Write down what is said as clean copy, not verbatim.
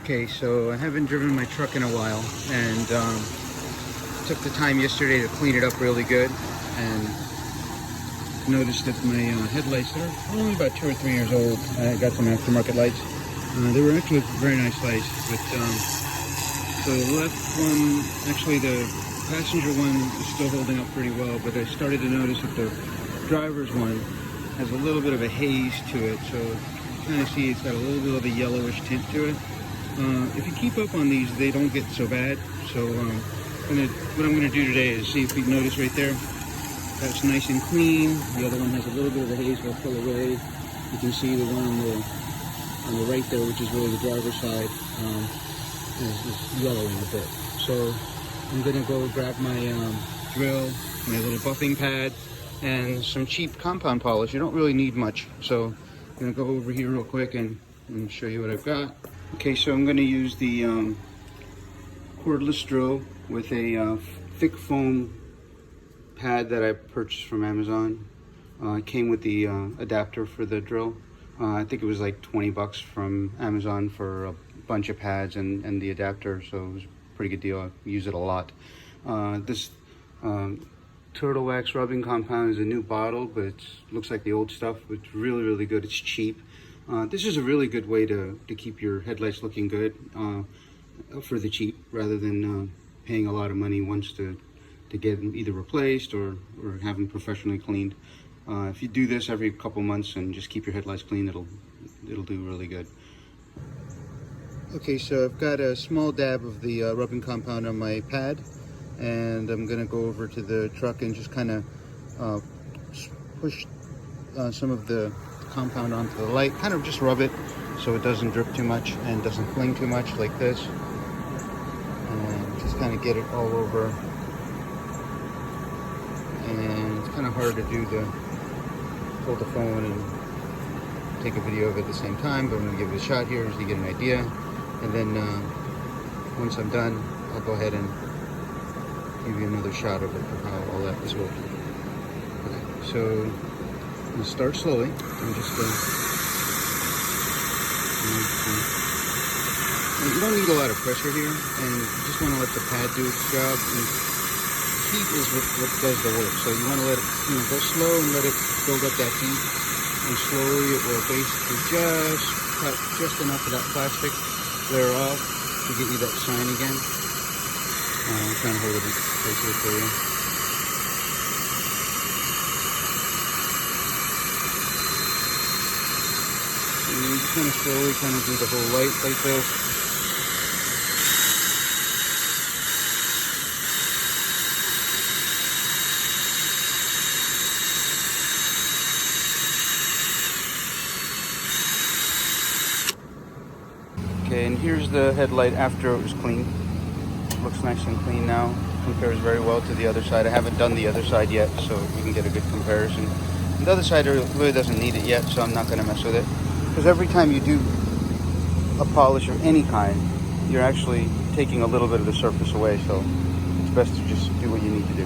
Okay, so I haven't driven my truck in a while, and took the time yesterday to clean it up really good, and noticed that my headlights, they're only about 2 or 3 years old. I got some aftermarket lights. They were actually very nice lights, but the left one, actually the passenger one, is still holding up pretty well, but I started to notice that the driver's one has a little bit of a haze to it, so you kind of see it's got a little bit of a yellowish tint to it. If you keep up on these, they don't get so bad. So what I'm going to do today is see if you can notice right there, that's nice and clean. The other one has a little bit of a haze, will pull away. You can see the one on the right there, which is really the driver's side, is yellowing a bit. So I'm going to go grab my drill, my little buffing pad, and some cheap compound polish. You don't really need much. So I'm going to go over here real quick and show you what I've got. Okay, so I'm going to use the cordless drill with a thick foam pad that I purchased from Amazon. It came with the adapter for the drill. I think it was like 20 bucks from Amazon for a bunch of pads and the adapter, so it was a pretty good deal. I use it a lot. This turtle wax rubbing compound is a new bottle, but it looks like the old stuff. It's really, really good. It's cheap. This is a really good way to keep your headlights looking good for the cheap, rather than paying a lot of money once to get them either replaced or have them professionally cleaned. If you do this every couple months and just keep your headlights clean, it'll do really good. Okay, so I've got a small dab of the rubbing compound on my pad, and I'm going to go over to the truck and just kind of push some of the compound onto the light, kind of just rub it so it doesn't drip too much and doesn't cling too much, like this, and just kind of get it all over. And it's kind of hard to do the hold the phone and take a video of it at the same time, but I'm going to give it a shot here so you get an idea, and then once I'm done, I'll go ahead and give you another shot of it, of how all that is working. Okay, so we'll start slowly. I'm just you don't need a lot of pressure here, and you just want to let the pad do its job. And heat is what does the work. So you want to let it, go slow and let it build up that heat, and slowly it will basically just cut just enough of that plastic layer off to get you that shine again. I'm trying to hold it close here for you. And you just kind of slowly do the whole light like this. Okay, and here's the headlight after it was cleaned. It looks nice and clean now. Compares very well to the other side. I haven't done the other side yet, so we can get a good comparison. And the other side really doesn't need it yet, so I'm not going to mess with it. Because every time you do a polish of any kind, you're actually taking a little bit of the surface away, so it's best to just do what you need to do.